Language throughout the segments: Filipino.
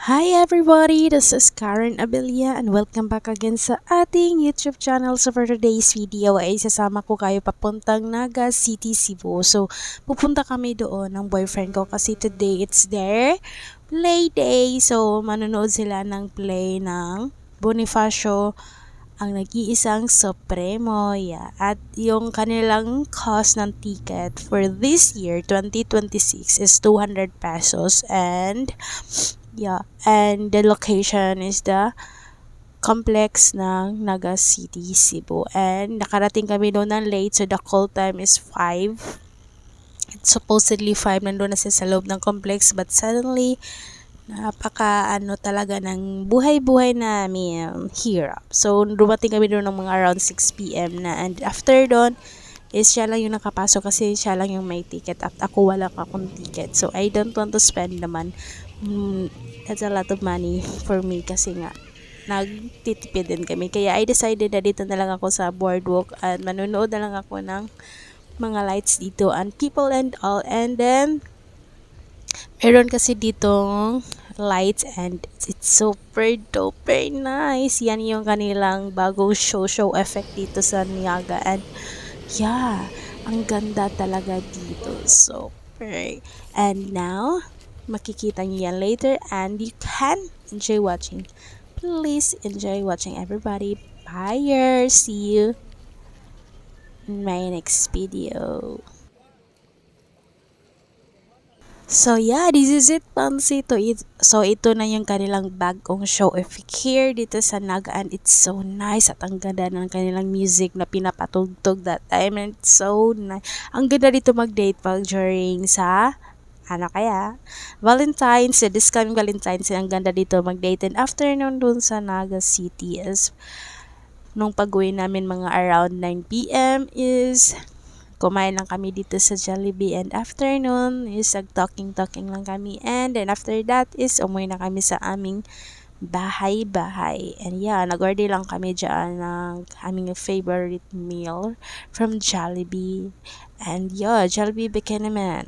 Hi everybody, this is Karen Abilia and welcome back again sa ating YouTube channel. So for today's video ay sasama ko kayo papuntang Naga City, Cebu. So pupunta kami doon ng boyfriend ko kasi today it's their play day. So manonood sila ng play ng Bonifacio, ang nag-iisang Supremo. Yeah. At yung kanilang cost ng ticket for this year, 2026 is 200 pesos and the location is the complex ng Naga City, Cebu. And nakarating kami doon ng late, so the call time is 5. It's supposedly 5, nandun na sa loob ng complex, but suddenly, napaka talaga ng buhay-buhay namin, hirap. So, dumating kami doon ng mga around 6 p.m. na, and after doon, is siya lang yung nakapasok kasi siya lang yung may ticket at ako wala akong ticket. So, I don't want to spend naman. That's a lot of money for me kasi nga nagtitipid din kami. Kaya I decided na dito na lang ako sa boardwalk at manonood na lang ako ng mga lights dito and people and all. And then, meron kasi ditong lights and it's super duper nice. Yan yung kanilang bagong show effect dito sa Niaga. And yeah, ang ganda talaga dito. Super. And now, makikita niyo yan later and you can enjoy watching. Please enjoy watching everybody. Bye. See you in my next video. So yeah, this is it, Pansy. So ito na yung kanilang bagong show effect here dito sa Naga and it's so nice at ang ganda ng kanilang music na pinapatugtog that time and it's so nice. Ang ganda dito mag-date pag during sa Valentine's, this coming Valentine's, ang ganda dito mag-date and afternoon dun sa Naga City is nung pag-uwi namin mga around 9 p.m. is kumain lang kami dito sa Jollibee and afternoon is talking lang kami and then after that is umuwi na kami sa aming bahay. And yeah, nag-order lang kami dyan ng aming favorite meal from Jollibee. And yeah, Jollibee Bekeneman.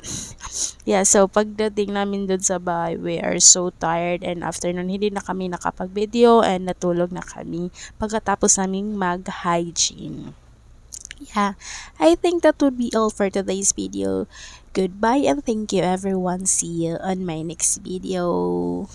Yeah, so pagdating namin dun sa bahay, we are so tired and afternoon hindi na kami nakapag-video and natulog na kami pagkatapos naming mag-hygiene. Yeah, I think that would be all for today's video. Goodbye and thank you everyone. See you on my next video.